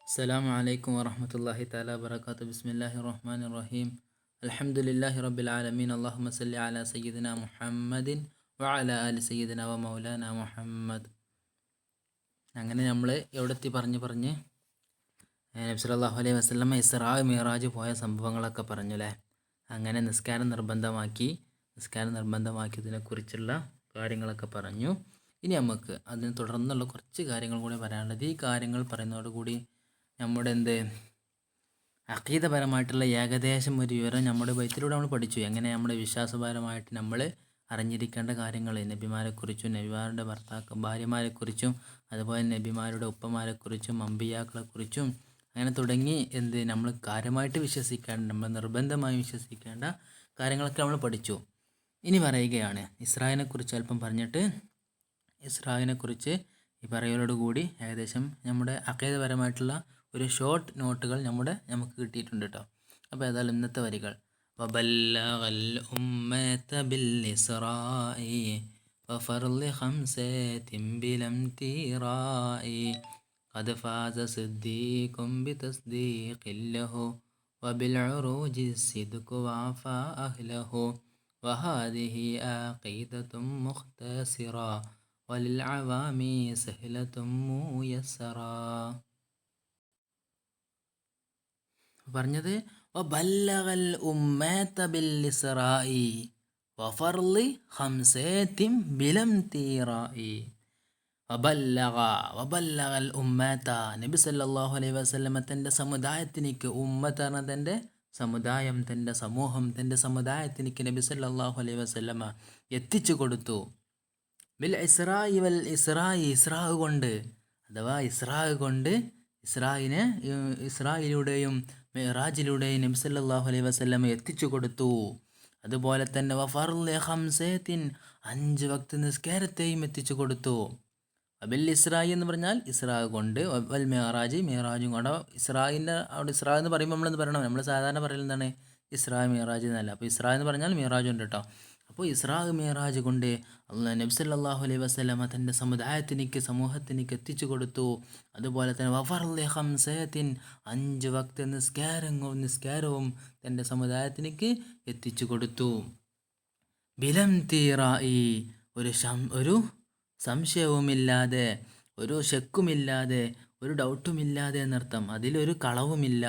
അസ്സലാമു അലൈക്കും വറഹ്മത്തുള്ളാഹി തആല വബറകാതുഹു. ബിസ്മില്ലാഹിർ റഹ്മാനിർ റഹീം. അൽഹംദുലില്ലാഹി റബ്ബിൽ ആലമീൻ. അല്ലാഹുമ്മ സല്ലി അലാ സയ്യിദിന മുഹമ്മദിൻ വഅലാ ആലി സയ്യിദിന വ മൗലാന മുഹമ്മദ്. അങ്ങനെ നമ്മൾ എവിടെത്തി പറഞ്ഞ് നബി സല്ലല്ലാഹു അലൈഹി വസല്ലമ ഇസ്രാ മിഅ്റാജ് പോയ സംഭവങ്ങളൊക്കെ പറഞ്ഞു അല്ലേ. അങ്ങനെ നിസ്കാരം നിർബന്ധമാക്കിയതിനെക്കുറിച്ചുള്ള കാര്യങ്ങളൊക്കെ പറഞ്ഞു. ഇനി നമുക്ക് അതിന് തുടർന്നുള്ള കുറച്ച് കാര്യങ്ങൾ കൂടി പറയാനുള്ളത്. ഈ കാര്യങ്ങൾ പറയുന്നതോടുകൂടി നമ്മുടെ അഖീദപരമായിട്ടുള്ള ഏകദേശം ഒരു വിവരം നമ്മുടെ ബൈത്തിലൂടെ നമ്മൾ പഠിച്ചു. എങ്ങനെ നമ്മുടെ വിശ്വാസപരമായിട്ട് നമ്മൾ അറിഞ്ഞിരിക്കേണ്ട കാര്യങ്ങൾ നബിമാരെക്കുറിച്ചും നബിമാരുടെ ഭാര്യമാരെക്കുറിച്ചും അതുപോലെ നബിമാരുടെ ഉപ്പമാരെക്കുറിച്ചും അമ്പിയാക്കളെക്കുറിച്ചും അങ്ങനെ തുടങ്ങി നമ്മൾ കാര്യമായിട്ട് വിശ്വസിക്കേണ്ട, നമ്മൾ നിർബന്ധമായി വിശ്വസിക്കേണ്ട കാര്യങ്ങളൊക്കെ നമ്മൾ പഠിച്ചു. ഇനി പറയുകയാണ് ഇസ്രായേലിനെക്കുറിച്ച് അല്പം പറഞ്ഞിട്ട് ഇസ്രായേലിനെക്കുറിച്ച് ഈ പറയലോടുകൂടി ഏകദേശം നമ്മുടെ അഖീദപരമായിട്ടുള്ള ഒരു ഷോർട്ട് നോട്ടുകൾ നമുക്ക് കിട്ടിയിട്ടുണ്ട് കേട്ടോ. അപ്പോൾ ഏതായാലും ഇന്നത്തെ വരികൾ വബല്ലഗൽ ഉമ്മത ബിൽ ഇസ്റാഇ വഫർളി ഖംസതിൻ ബിലം തീറാഇ ഖദ് ഫാസ സിദ്ദീഖും ബിതസ്ദീഖിൻ ലഹു വബിൽ ഉറൂജി സിദ്ഖു വഅഫാ അഹ്ലഹു വഹാദിഹി അഖീദത്തും മുഖ്തസിറ വലിൽ അവാമി സഹ്ലത്തും മുയസ്സറ. പറഞ്ഞത് വബല്ലഗൽ ഉമ്മത ബിൽ ഇസ്റാഇ വഫർളി ഖംസതിൻ ബിലം തീറാഇ. വബല്ലഗൽ ഉമ്മത, നബി സല്ലല്ലാഹു അലൈഹി വസല്ലമ തൻ്റെ സമുദായത്തിലേക്ക്, ഉമ്മത്ത് പറഞ്ഞ തൻ്റെ സമുദായം, തൻ്റെ സമൂഹം, തൻ്റെ സമുദായത്തിലേക്ക് നബി സല്ലല്ലാഹു അലൈഹി വസല്ലമ എത്തിച്ചു കൊടുത്തു. ബിൽ ഇസ്റാഇ വൽ ഇസ്റാഇ, ഇസ്രാ കൊണ്ട്, അഥവാ ഇസ്രാ കൊണ്ട്, ഇസ്രായിലൂടെയും മിഅ്റാജിലൂടെയും നബി സല്ലല്ലാഹു അലൈഹി വസല്ലമ എത്തിച്ചു കൊടുത്തു. അതുപോലെ തന്നെ വഫർളി ഖംസതിൻ, 5 വക്ത് നിസ്കാരത്തെയും എത്തിച്ചു കൊടുത്തു. ബിൽ ഇസ്രായി എന്ന് പറഞ്ഞാൽ ഇസ്രാ കൊണ്ട്, വൽ മിഅ്റാജ്, മിഅ്റാജും കൊണ്ട്. അവിടെ ഇസ്രാ എന്ന് പറയുമ്പോൾ നമ്മളെന്ത് പറയണം? നമ്മൾ സാധാരണ പറയൽ എന്താണ്? ഇസ്രാ മിഅ്റാജ് എന്നല്ല. അപ്പോൾ ഇസ്രാ എന്ന് പറഞ്ഞാൽ മിഅ്റാജ് ഉണ്ട് കേട്ടോ. അപ്പോൾ ഇസ്രാ മിഅ്റാജ് കൊണ്ട് നബി സല്ലല്ലാഹു അലൈഹി വസല്ലമ തൻ്റെ സമൂഹത്തിലേക്ക് എത്തിച്ചു കൊടുത്തു. അതുപോലെ തന്നെ വഫർളി ഖംസതിൻ, 5 വക്ത് നിസ്കാരവും തൻ്റെ സമുദായത്തിലേക്ക് എത്തിച്ചു കൊടുത്തു. ബിലം തീറായി, ഒരു സംശയവുമില്ലാതെ, ഒരു ശക്കുമില്ലാതെ, ഒരു ഡൗട്ടുമില്ലാതെ എന്നർത്ഥം. അതിലൊരു കളവുമില്ല.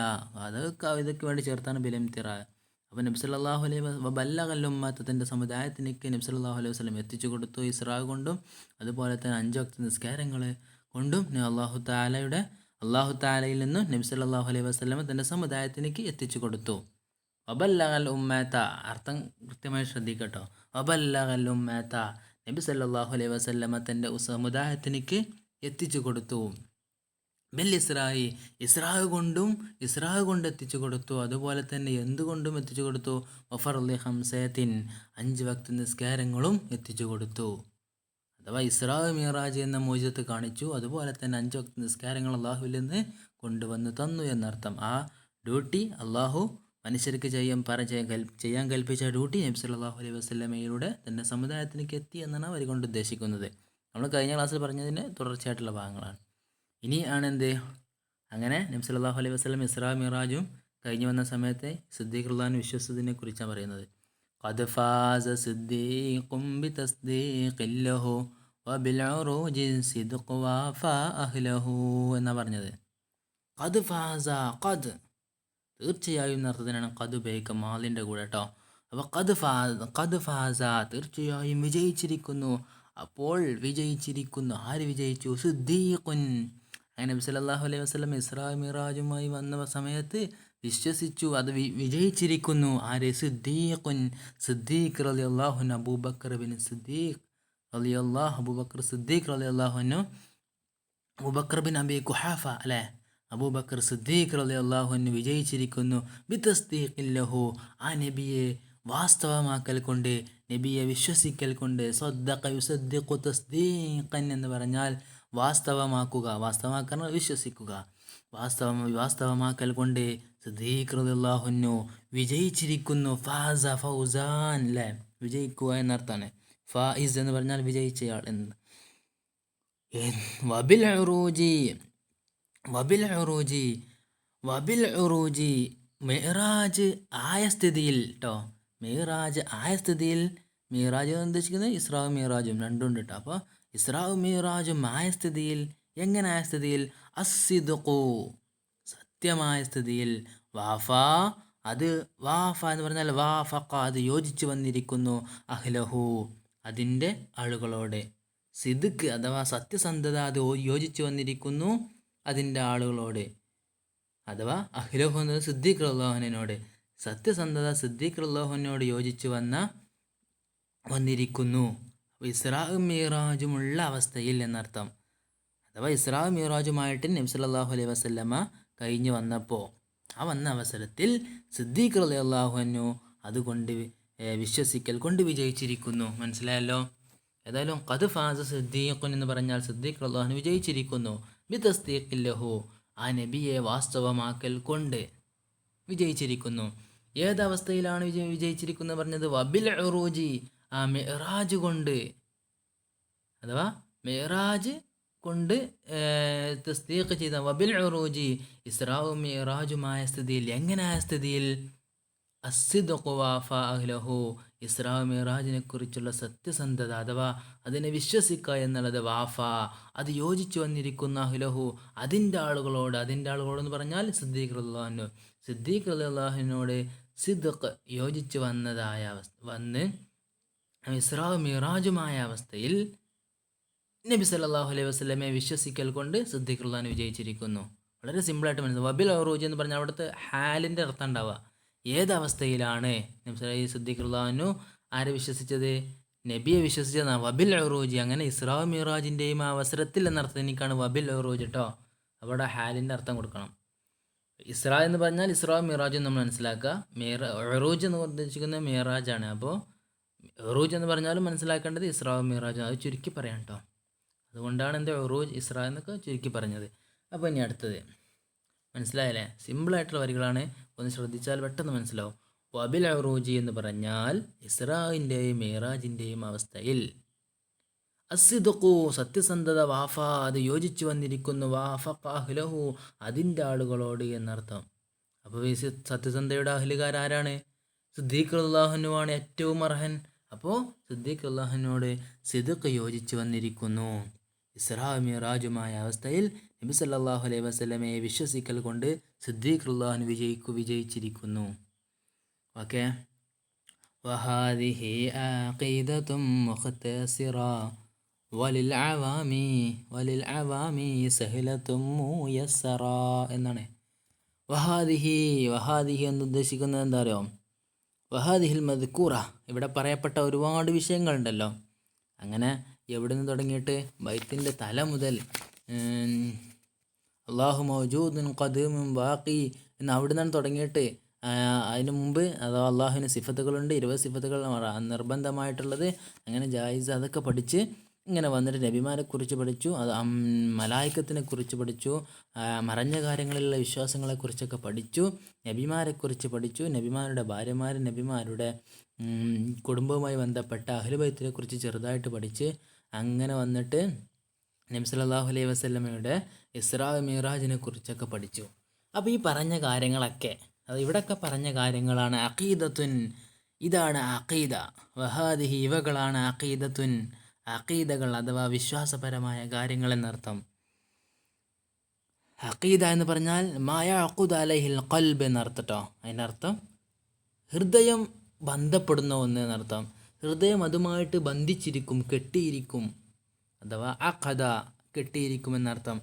ഇതൊക്കെ വേണ്ടി ചേർത്താണ് ബിലം തീറ. അപ്പോൾ നബി സല്ലല്ലാഹു അലൈഹി വബല്ലഗൽ ഉമ്മത, തൻ്റെ സമുദായത്തിലേക്ക് നബി സല്ലല്ലാഹു അലൈഹി വസല്ലം എത്തിച്ചു കൊടുത്തു. ഇസ്രാ കൊണ്ടും അതുപോലെ തന്നെ 5 വക്ത് നിസ്കാരങ്ങൾ കൊണ്ടും അല്ലാഹു തആലയിൽ നിന്നും നബി സല്ലല്ലാഹു അലൈഹി വസല്ലം തൻ്റെ സമുദായത്തിലേക്ക് എത്തിച്ചു കൊടുത്തു. വബല്ലഗൽ ഉമ്മത, അർത്ഥം കൃത്യമായി ശ്രദ്ധിക്കട്ടോ. വബല്ലഗൽ ഉമ്മത, നബി സല്ലല്ലാഹു അലൈഹി വസല്ലമ തൻ്റെ സമുദായത്തിലേക്ക് എത്തിച്ചു കൊടുത്തു. ബിൽ ഇസ്രായി, ഇസ്രാ കൊണ്ട് എത്തിച്ചു കൊടുത്തു. അതുപോലെ തന്നെ എന്തുകൊണ്ടും എത്തിച്ചു കൊടുത്തു. വഫർളി ഖംസതിൻ, 5 വക്ത് നിസ്കാരങ്ങളും എത്തിച്ചു കൊടുത്തു. അഥവാ ഇസ്രാ മിഅ്റാജ് എന്ന മോചിതത്ത് കാണിച്ചു. അതുപോലെ തന്നെ 5 വക്ത് നിസ്കാരങ്ങൾ അള്ളാഹുവിൽ നിന്ന് കൊണ്ടുവന്ന് തന്നു എന്നർത്ഥം. ആ ഡ്യൂട്ടി അള്ളാഹു മനുഷ്യർക്ക് ചെയ്യാൻ കൽപ്പിച്ച ഡ്യൂട്ടി നബി സല്ലല്ലാഹു അലൈഹി വസല്ലമയിലൂടെ തൻ്റെ സമുദായത്തിലേക്ക് എത്തി എന്നാണ് അവർ കൊണ്ട് ഉദ്ദേശിക്കുന്നത്. നമ്മൾ കഴിഞ്ഞ ക്ലാസ്സിൽ പറഞ്ഞതിന് തുടർച്ചയായിട്ടുള്ള ഭാഗങ്ങളാണ്. ഇനി അങ്ങനെ നബി സല്ലല്ലാഹു അലൈഹി വസല്ലം ഇസ്രാ മിഅ്റാജും കഴിഞ്ഞു വന്ന സമയത്തെ സിദ്ദീഖ് റളിയല്ലാഹു അൻഹു വിശ്വസിച്ചതിനെ കുറിച്ചാണ് പറയുന്നത്. ഖദ് ഫാസ സിദ്ദീഖും ബിതസ്ദീഖിൻ ലഹു വബിൽ ഉറൂജി സിദ്ഖു വഅഫാ അഹ്ലഹു എന്നാണ് പറഞ്ഞത്. ഖദ് ഫാസ, ഖദ് തീർച്ചയായും എന്നർത്ഥത്തിനാണ് ഖദ് ഉപയോഗിക്കുക മാലിൻ്റെ കൂടെ കേട്ടോ. അപ്പോൾ ഖദ് ഫാസ തീർച്ചയായും വിജയിച്ചിരിക്കുന്നു. അപ്പോൾ വിജയിച്ചിരിക്കുന്നു. ആര് വിജയിച്ചു? സിദ്ദീഖുൻ. അങ്ങനെ നബി സല്ലല്ലാഹു അലൈഹി വസല്ലം ഇസ്രാ മിഅ്റാജുമായി വന്ന സമയത്ത് വിശ്വസിച്ചു. അത് വിജയിച്ചിരിക്കുന്നു. ആര്? സിദ്ദീഖുൻ, സിദ്ദീഖ് റളിയല്ലാഹു അൻഹു, അബൂബക്കർ സിദ്ദീഖ് റളിയല്ലാഹു അൻഹു, അബൂബക്കർ ബിൻ അബി ഖുഹാഫ അല്ലേ, അബൂബക്കർ സിദ്ദീഖ് റളിയല്ലാഹു അൻഹു വിജയിച്ചിരിക്കുന്നു. ബിതസ്ദീഖിൻ ലഹു, ആ നബിയെ വാസ്തവമാക്കൽ കൊണ്ട്, നബിയെ വിശ്വസിക്കൽ കൊണ്ട്. സദ്ദഖ യുസദ്ദിഖു തസ്ദീഖൻ എന്ന് പറഞ്ഞാൽ വാസ്തവമാക്കാൻ വിശ്വസിക്കുക. വാസ്തവമാക്കൽ കൊണ്ട് സിദ്ദീഖ് റളിയല്ലാഹു അൻഹു വിജയിച്ചിരിക്കുന്നു. ഫാസ ഫൗസാൻ അല്ലേ, വിജയിക്കുക എന്നർത്ഥമാണ്. ഫായിസ് എന്ന് പറഞ്ഞാൽ വിജയിച്ചയാൾ എന്ന്. വബിൽ ഉറൂജി, വബിൽ ഉറൂജി വബിൽ ഉറൂജി മിഅ്റാജ് ആയ സ്ഥിതിയിൽ കേട്ടോ. മിഅ്റാജ് ആയ സ്ഥിതിയിൽ, മിഅ്റാജ് എന്ന് ഉദ്ദേശിക്കുന്നത് ഇസ്രാവും മിഅ്റാജും രണ്ടുണ്ട് കേട്ടോ. അപ്പോൾ ഇസ്രാവും മിഅ്റാജും ആയ സ്ഥിതിയിൽ, എങ്ങനെ ആയ സ്ഥിതിയിൽ? അസ്സിദ്ഖു സത്യമായ സ്ഥിതിയിൽ, വാഫ അത് വാഫ എന്ന് പറഞ്ഞാൽ വാഫഖ അത് യോജിച്ചു വന്നിരിക്കുന്നു, അഹ്ലഹു അതിൻ്റെ ആളുകളോട്. സിദ്ഖ് അഥവാ സത്യസന്ധത അത് യോജിച്ചു വന്നിരിക്കുന്നു അതിൻ്റെ ആളുകളോട്, അഥവാ അഹ്ലഹു എന്നത് സിദ്ദീഖ് റളിയല്ലാഹുവിനോട്. സത്യസന്ധത സിദ്ദീഖ് റളിയല്ലാഹുവിനോട് യോജിച്ചു വന്നിരിക്കുന്നു. അപ്പോൾ ഇസ്രാഉം മിഅ്റാജുമുള്ള അവസ്ഥയിൽ എന്നർത്ഥം. അഥവാ ഇസ്രാഉം മിഅ്റാജുമായിട്ട് നബി സല്ലല്ലാഹു അലൈഹി വസല്ലമ കഴിഞ്ഞ് വന്നപ്പോൾ, ആ വന്ന അവസരത്തിൽ സിദ്ദീഖ് റളിയല്ലാഹു അൻഹു അതുകൊണ്ട് വിശ്വസിക്കൽ കൊണ്ട് വിജയിച്ചിരിക്കുന്നു. മനസ്സിലായല്ലോ. ഏതായാലും ഖദ് ഫാസ സിദ്ദീഖുൻ എന്ന് പറഞ്ഞാൽ സിദ്ദീഖ് റളിയല്ലാഹു അൻഹു വിജയിച്ചിരിക്കുന്നു. ബിതസ്ദീഖിൻ ലഹു ആ നബിയെ വാസ്തവമാക്കൽ കൊണ്ട് വിജയിച്ചിരിക്കുന്നു. ഏതവസ്ഥയിലാണ് വിജയിച്ചിരിക്കുന്നത് പറഞ്ഞത്? വബിൽ ഉറൂജി ആ മിഅ്റാജ് കൊണ്ട്, അഥവാ മിഅ്റാജ് കൊണ്ട് തസ്ദീഖ് ചെയ്ത, വബിൽ ഉറൂജി ഇസ്രാവും മിഅ്റാജുമായ സ്ഥിതിയിൽ, എങ്ങനെയായ സ്ഥിതിയിൽ? അസ്സിദ്ഖു വാഫ അഹ്ലഹു ഇസ്രാ മിഅ്റാജിനെ കുറിച്ചുള്ള സത്യസന്ധത അഥവാ അതിനെ വിശ്വസിക്കുക എന്നുള്ളത്, വാഫ അത് യോജിച്ചു വന്നിരിക്കുന്ന, അഹ്ലഹു അതിൻ്റെ ആളുകളോട്. അതിൻ്റെ ആളുകളോടെന്ന് പറഞ്ഞാൽ സിദ്ദീഖ് റളിയല്ലാഹു അൻഹു, സിദ്ദീഖ് റളിയല്ലാഹുവിനോട് സിദ്ഖ് യോജിച്ചു വന്നതായ വന്ന് ഇസ്രാ മിഅ്റാജുമായ അവസ്ഥയിൽ നബി സല്ലല്ലാഹു അലൈഹി വസല്ലമയെ വിശ്വസിക്കൽ കൊണ്ട് സിദ്ദീഖ് റളിയല്ലാഹു അൻഹു വിജയിച്ചിരിക്കുന്നു. വളരെ സിമ്പിളായിട്ട് മനസ്സിലാവും. വബിൽ ഉറൂജ് എന്ന് പറഞ്ഞാൽ അവിടുത്തെ ഹാലിൻ്റെ അർത്ഥം ഉണ്ടാവുക, ഏതവസ്ഥയിലാണ് നബി സിദ്ദീഖ് റളിയല്ലാഹു അൻഹു ആരെ വിശ്വസിച്ചത്? നബിയെ വിശ്വസിച്ചതാണ്. വബിൽ ഉറൂജി അങ്ങനെ ഇസ്രാ മിഅ്റാജിൻ്റെയും അവസരത്തിൽ എന്നർത്ഥത്തിനിക്കാണ് വബിൽ ഉറൂജ് കേട്ടോ. അവിടെ ഹാലിൻ്റെ അർത്ഥം കൊടുക്കണം. ഇസ്രാ എന്ന് പറഞ്ഞാൽ ഇസ്രാ മിഅ്റാജ് നമ്മൾ മനസ്സിലാക്കുക. ഉറൂജ് എന്ന് ഉദ്ദേശിക്കുന്നത് മിഅ്റാജാണ്. അപ്പോൾ ഉറൂജ് എന്ന് പറഞ്ഞാലും മനസ്സിലാക്കേണ്ടത് ഇസ്രാ മിഅ്റാജ്, അത് ചുരുക്കി പറയാം കേട്ടോ. അതുകൊണ്ടാണ് എൻ്റെ ഉറൂജ് ഇസ്രാ എന്നൊക്കെ ചുരുക്കി പറഞ്ഞത്. അപ്പോൾ ഇനി അടുത്തത് മനസ്സിലായല്ലേ? സിമ്പിളായിട്ടുള്ള വരികളാണ്, ഒന്ന് ശ്രദ്ധിച്ചാൽ പെട്ടെന്ന് മനസ്സിലാവും. വബിൽ ഉറൂജി എന്ന് പറഞ്ഞാൽ ഇസ്രാഇൻ്റെയും മിഅ്റാജിൻ്റെയും അവസ്ഥയിൽ, അസ്സിദ്ഖു സത്യസന്ധത, വാഫ അത് യോജിച്ചു വന്നിരിക്കുന്നു, വാഫഖ അഹ്ലഹു അതിൻ്റെ ആളുകളോട് എന്നർത്ഥം. അപ്പോൾ ഈ സത്യസന്ധയുടെ അഹ്ലുകാരാരാണ്? സിദ്ദീഖ് റളിയല്ലാഹു അൻഹു ആണ് ഏറ്റവും അർഹൻ. അപ്പോൾ സിദ്ദീഖ് റളിയല്ലാഹു അൻഹുവിനോട് സിദ്ഖ് യോജിച്ചു വന്നിരിക്കുന്നു. ഇസ്രാ മിഅ്റാജുമായ അവസ്ഥയിൽ നബി സല്ലല്ലാഹു അലൈഹി വസല്ലമയെ വിശ്വസിക്കൽ കൊണ്ട് സിദ്ദീഖ് റളിയല്ലാഹു അൻഹു വിജയിച്ചിരിക്കുന്നു. ഓക്കെ. വഹാദിഹി അഖീദത്തും മുഖ്തസിറ വലിൽ അവാമി സഹലത്തും മുയസ്സറ എന്നാണ്. വഹാദിഹി എന്ന് ഉദ്ദേശിക്കുന്നത് എന്താ അറിയോ? വഹാദിഹിൽ മദ്കൂറ ഇവിടെ പറയപ്പെട്ട ഒരുപാട് വിഷയങ്ങളുണ്ടല്ലോ. അങ്ങനെ എവിടെ നിന്ന് തുടങ്ങിയിട്ട് ബൈത്തിൻ്റെ തല മുതൽ അല്ലാഹു മൗജൂദുൻ ഖദീമുൻ ബാഖി എന്ന് അവിടെ നിന്നാണ് തുടങ്ങിയിട്ട് അതിന് മുമ്പ് അഥവാ അള്ളാഹുവിന് സിഫത്തുകളുണ്ട്, 20 സിഫത്തുകൾ നിർബന്ധമായിട്ടുള്ളത്, അങ്ങനെ ജായിസ് അതൊക്കെ പഠിച്ച് ഇങ്ങനെ വന്നിട്ട് നബിമാരെക്കുറിച്ച് പഠിച്ചു, അത് മലായിക്കത്തിനെ കുറിച്ച് പഠിച്ചു, മറഞ്ഞ കാര്യങ്ങളിലുള്ള വിശ്വാസങ്ങളെക്കുറിച്ചൊക്കെ പഠിച്ചു, നബിമാരെക്കുറിച്ച് പഠിച്ചു, നബിമാരുടെ ഭാര്യമാർ, നബിമാരുടെ കുടുംബവുമായി ബന്ധപ്പെട്ട അഹ്ലുബൈത്തിനെ കുറിച്ച് ചെറുതായിട്ട് പഠിച്ച് അങ്ങനെ വന്നിട്ട് നബി സല്ലല്ലാഹു അലൈഹി വസല്ലമയുടെ ഇസ്രാ മിഅ്റാജിനെ കുറിച്ചൊക്കെ പഠിച്ചു. അപ്പോൾ ഈ പറഞ്ഞ കാര്യങ്ങളൊക്കെ, അത് ഇവിടെയൊക്കെ പറഞ്ഞ കാര്യങ്ങളാണ് അഖീദത്തുൻ, ഇതാണ് അഖീദ. വഹാദിഹി ഇവകളാണ് അഖീദത്തുൻ, അഖീദകൾ അഥവാ വിശ്വാസപരമായ കാര്യങ്ങൾ എന്നർത്ഥം. അഖീദ എന്ന് പറഞ്ഞാൽ മാ യഅഖുദു അലൈഹിൽ ഖൽബ് എന്നർത്ഥം കേട്ടോ. അതിൻ്റെ അർത്ഥം ഹൃദയം ബന്ധപ്പെടുന്ന ഒന്ന് എന്നർത്ഥം. ഹൃദയം അതുമായിട്ട് ബന്ധിച്ചിരിക്കും, കെട്ടിയിരിക്കും, അഥവാ അഖദ കെട്ടിയിരിക്കും എന്നർത്ഥം.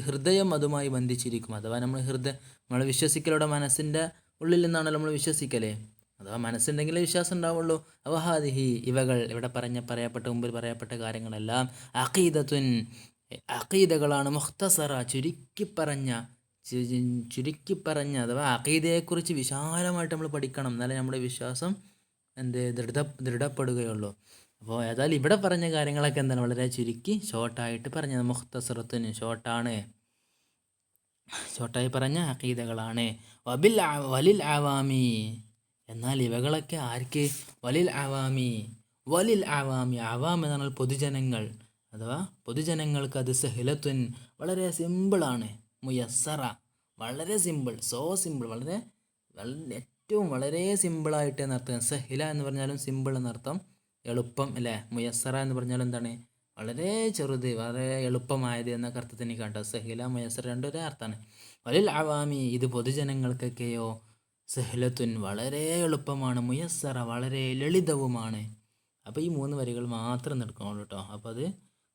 ഹൃദയം അതുമായി ബന്ധിച്ചിരിക്കും, അഥവാ നമ്മൾ വിശ്വസിക്കലൂടെ മനസ്സിൻ്റെ ഉള്ളിൽ നിന്നാണല്ലോ നമ്മൾ വിശ്വസിക്കലേ, അഥവാ മനസ്സുണ്ടെങ്കിലേ വിശ്വാസം ഉണ്ടാവുള്ളൂ. വഹാദിഹി ഇവകൾ ഇവിടെ മുമ്പിൽ പറയപ്പെട്ട കാര്യങ്ങളെല്ലാം അഖീദത്തുൻ അഖീദകളാണ്. മുഖ്തസറ ചുരുക്കി പറഞ്ഞ അഥവാ അഖീദയെക്കുറിച്ച് വിശാലമായിട്ട് നമ്മൾ പഠിക്കണം, എന്നാലേ നമ്മുടെ വിശ്വാസം ദൃഢപ്പെടുകയുള്ളൂ. അപ്പോൾ ഏതായാലും ഇവിടെ പറഞ്ഞ കാര്യങ്ങളൊക്കെ എന്താണ് വളരെ ചുരുക്കി ഷോർട്ടായിട്ട് പറഞ്ഞത്. മുഖ്തസറത്തുൻ ഷോർട്ടായി പറഞ്ഞ അഖീദകളാണ്. വലിൽ ആവാമി എന്നാൽ ഇവകളൊക്കെ ആർക്ക്? വലിൽ ആവാമി ആവാം എന്ന് പറഞ്ഞാൽ പൊതുജനങ്ങൾ, അഥവാ പൊതുജനങ്ങൾക്ക് അത് സഹലത്തുൻ വളരെ സിമ്പിളാണ്. മുയസ്സറ വളരെ സിമ്പിൾ, സോ സിമ്പിൾ, വളരെ ഏറ്റവും വളരെ സിമ്പിളായിട്ട് എന്നർത്ഥം. സഹില എന്ന് പറഞ്ഞാലും സിമ്പിൾ എന്നർത്ഥം, എളുപ്പം അല്ലേ. മുയസ്സറ എന്ന് പറഞ്ഞാൽ എന്താണ്, വളരെ ചെറുത്, വളരെ എളുപ്പമായത് എന്നൊക്കെ അർത്ഥത്തിന് കേട്ടോ. സഹില മുയസ്സറ രണ്ടും ഒരേ അർത്ഥമാണ്. വലിൽ അവാമി ഇത് പൊതുജനങ്ങൾക്കൊക്കെയോ സഹ്ലത്തുൻ വളരെ എളുപ്പമാണ്, മുയസ്സറ വളരെ ലളിതവുമാണ്. അപ്പോൾ ഈ 3 വരികൾ മാത്രം എടുക്കണുള്ളൂ കേട്ടോ. അപ്പോൾ അത്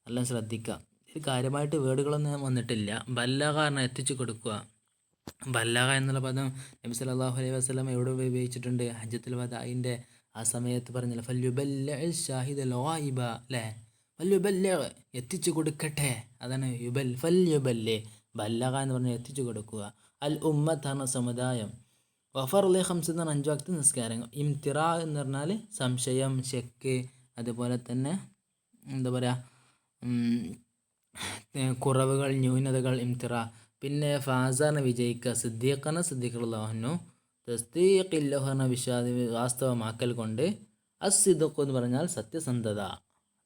എല്ലാം ശ്രദ്ധിക്കുക. ഇതിൽ കാര്യമായിട്ട് വേർഡുകളൊന്നും വന്നിട്ടില്ല. ബല്ലഗ എത്തിച്ചു കൊടുക്കുക. ബല്ലഗ എന്നുള്ള പദം നബി സല്ലല്ലാഹു അലൈഹി വസല്ലം എവിടെ ഉപയോഗിച്ചിട്ടുണ്ട്? ഹജ്ജത്തുൽ വദാഇൻ്റെ ആ സമയത്ത് പറഞ്ഞല്ലോ, ഫല്യുബല്ലിഗ് ഷാഹിദൽ ഗായിബ അല്ലേ. ഫല്യുബല്ലിഗ് എത്തിച്ചു കൊടുക്കട്ടെ, അതാണ് ഫല്യുബല്ലി. ബല്ലഗ എന്ന് പറഞ്ഞാൽ എത്തിച്ചു കൊടുക്കുക. അൽ ഉമ്മത്ത് എന്ന സമുദായം. വഫറുൽ ഖംസ് എന്ന് പറഞ്ഞാൽ 5 വക്ത് നിസ്കാരങ്ങൾ. ഇംതിറാ എന്ന് പറഞ്ഞാൽ സംശയം, ശക്ക്, അതുപോലെ തന്നെ എന്താ പറയുക, കുറവുകൾ, ന്യൂനതകൾ, ഇംതിറാ. പിന്നെ ഫാസാറിന് വിജയിക്കുക, സിദ്ദീഖന സിദ്ദീഖുല്ലാഹുനു, തസ്ദീഖില്ലഹുന വാസ്തവമാക്കൽ കൊണ്ട്, അസ്സിദുഖ് എന്ന് പറഞ്ഞാൽ സത്യസന്ധത,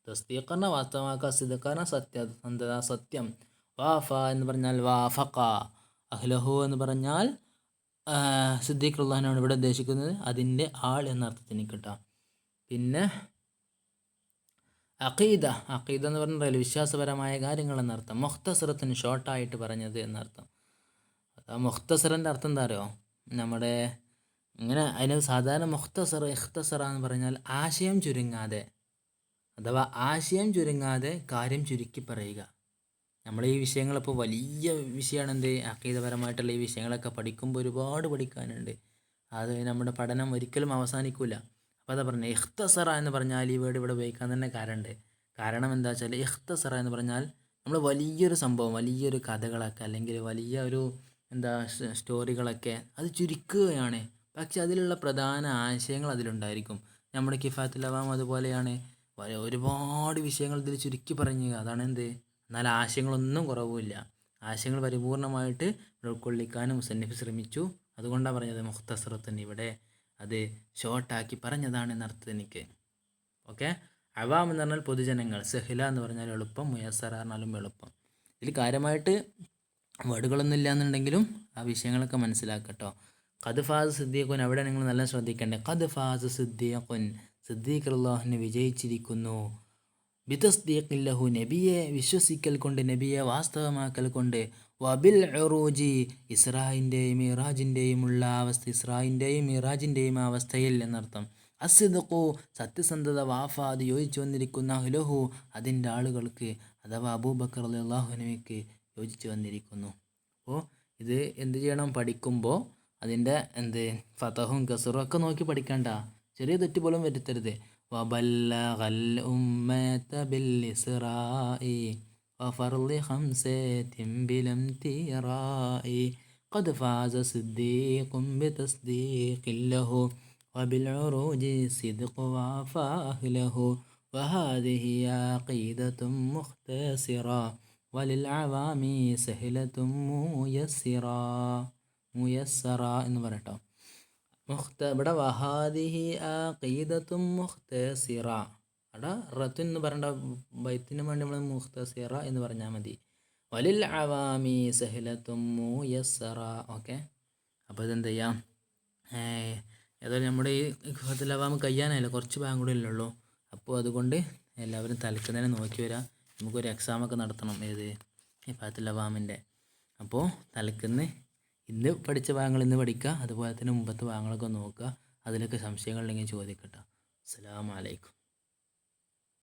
തസ്ദീഖന വാസ്തവമാക്കുക, സിദ്ദീഖന സത്യസന്ധത, സത്യം. വാഫ എന്ന് പറഞ്ഞാൽ വാഫഖ, അഹ്ലഹു എന്ന് പറഞ്ഞാൽ സിദ്ദീഖുല്ലാഹിനാണ് ഇവിടെ ഉദ്ദേശിക്കുന്നത്, അതിൻ്റെ ആൾ എന്ന അർത്ഥത്തിന് കിട്ടാം. പിന്നെ അഖീദ എന്ന് പറഞ്ഞാൽ വിശ്വാസപരമായ കാര്യങ്ങൾ എന്നർത്ഥം. മുഖ്തസറത്തിന് ഷോർട്ടായിട്ട് പറഞ്ഞത് എന്നർത്ഥം. മുഖ്തസറിൻ്റെ അർത്ഥം എന്താ അറിയോ? നമ്മുടെ ഇങ്ങനെ അതിന് സാധാരണ മുഖ്തസർ, ഇഖ്തസറ എന്ന് പറഞ്ഞാൽ ആശയം ചുരുങ്ങാതെ, അഥവാ ആശയം ചുരുങ്ങാതെ കാര്യം ചുരുക്കി പറയുക. നമ്മൾ ഈ വിഷയങ്ങളിപ്പോൾ വലിയ വിഷയമാണ് എന്ത്, അഖീദപരമായിട്ടുള്ള ഈ വിഷയങ്ങളൊക്കെ പഠിക്കുമ്പോൾ ഒരുപാട് പഠിക്കാനുണ്ട്. അത് നമ്മുടെ പഠനം ഒരിക്കലും അവസാനിക്കില്ല. അപ്പോൾ അതാ പറഞ്ഞത് ഇഖ്തസറ എന്ന് പറഞ്ഞാൽ ഈ വേർഡ് ഇവിടെ ഉപയോഗിക്കാൻ തന്നെ കാരണമുണ്ട്. കാരണം എന്താ വെച്ചാൽ ഇഖ്തസറ എന്ന് പറഞ്ഞാൽ നമ്മൾ വലിയൊരു സംഭവം, വലിയൊരു കഥകളൊക്കെ അല്ലെങ്കിൽ വലിയ ഒരു സ്റ്റോറികളൊക്കെ അത് ചുരുക്കുകയാണ്. പക്ഷെ അതിലുള്ള പ്രധാന ആശയങ്ങൾ അതിലുണ്ടായിരിക്കും. നമ്മുടെ കിഫായത്തുൽ അവാം അതുപോലെയാണ്, ഒരുപാട് വിഷയങ്ങൾ ഇതിൽ ചുരുക്കി പറയുക. അതാണ് എന്ത്, എന്നാൽ ആശയങ്ങളൊന്നും കുറവുമില്ല. ആശയങ്ങൾ പരിപൂർണമായിട്ട് ഉൾക്കൊള്ളിക്കാനും മുസന്നിഫ് ശ്രമിച്ചു. അതുകൊണ്ടാണ് പറഞ്ഞത് മുഖ്തസറത്തിന് ഇവിടെ അത് ഷോർട്ടാക്കി പറഞ്ഞതാണ് എന്നർത്ഥത്തിനിക്ക്. ഓക്കെ. അവാം എന്ന് പറഞ്ഞാൽ പൊതുജനങ്ങൾ, സഹില എന്ന് പറഞ്ഞാൽ എളുപ്പം, മുയസ്സറ പറഞ്ഞാലും എളുപ്പം. ഇതിൽ കാര്യമായിട്ട് വേർഡുകളൊന്നും ഇല്ല എന്നുണ്ടെങ്കിലും ആ വിഷയങ്ങളൊക്കെ മനസ്സിലാക്കട്ടോ. ഖദ് ഫാസ് സിദ്ദീഖുൻ, അവിടെ നിങ്ങൾ നല്ല ശ്രദ്ധിക്കേണ്ടത്. ഖദ് ഫാസ് സിദ്ദീഖുൻ, സിദ്ദീഖുല്ലാഹിന് വിജയിച്ചിരിക്കുന്നു. ബിതസ്ദീഖില്ലഹു, നബിയെ വിശ്വസിക്കൽ കൊണ്ട്, നബിയെ വാസ്തവമാക്കൽ കൊണ്ട്. വബിൽ ഉറൂജി, ഇസ്രായിൻ്റെയും മിറാജിൻ്റെയും ഉള്ള അവസ്ഥ, ഇസ്രായിൻ്റെയും മിറാജിൻ്റെയും അവസ്ഥയിൽ എന്നർത്ഥം. അസ്സിദ്ഖു, സത്യസന്ധത. വാഫ, അത് യോജിച്ചു വന്നിരിക്കുന്ന. അഹ്ലഹു, അതിൻ്റെ ആളുകൾക്ക്, അഥവാ അബൂബക്കർ റളിയല്ലാഹു അൻഹുവിക്ക് യോജിച്ചു വന്നിരിക്കുന്നു. അപ്പോൾ ഇത് എന്ത് ചെയ്യണം? പഠിക്കുമ്പോൾ അതിൻ്റെ ഫതഹും കസറും ഒക്കെ നോക്കി പഠിക്കണ്ട, ചെറിയ തെറ്റ് പോലും വരുത്തരുത്. വബല്ലഗൽ ഉമ്മത ബിൽ ഇസ്റാഇ വഫർളി ഖംസതിൻ ബിലംതിറാഇ ഖദ് ഫാസ സിദ്ദീഖുൻ ബിതസ്ദീഖില്ലഹു وبالعروج صدق وعفاه له وهذه عقيدة مختصرة وللعوام سهلة ميسرة എന്ന് പറയട്ടോ. ഇവിടെ വഹാദിഹി അഖീദത്തും മുഖ്തസിറ, അവിടെ റത്തുൻ എന്ന് പറയേണ്ട, ബൈത്തിന് വേണ്ടി നമ്മൾ മുഖ്തസിറ എന്ന് പറഞ്ഞാൽ മതി. വലിൽ അവാമി സഹലത്തും മുയസ്സറ. ഓക്കെ. അപ്പോൾ ഇതെന്ത് ചെയ്യാം, ഏതായാലും നമ്മുടെ ഈ ഖുഫത്തുൽ അവാം കഴിയാനായില്ല, കുറച്ച് ഭാഗം കൂടെ ഉള്ളൂ. അപ്പോൾ അതുകൊണ്ട് എല്ലാവരും തലക്ക് തന്നെ നോക്കി വരാം. നമുക്കൊരു എക്സാമൊക്കെ നടത്തണം, ഏത് ഖുഫത്തുൽ അവാമിൻ്റെ. അപ്പോൾ തലക്കുന്ന് ഇന്ന് പഠിച്ച ഭാഗങ്ങൾ ഇന്ന് പഠിക്കുക, അതുപോലെ തന്നെ മുമ്പത്തെ ഭാഗങ്ങളൊക്കെ നോക്കുക. അതിലൊക്കെ സംശയങ്ങളുണ്ടെങ്കിൽ ചോദിക്കട്ടെ. അസ്സലാമു അലൈക്കും.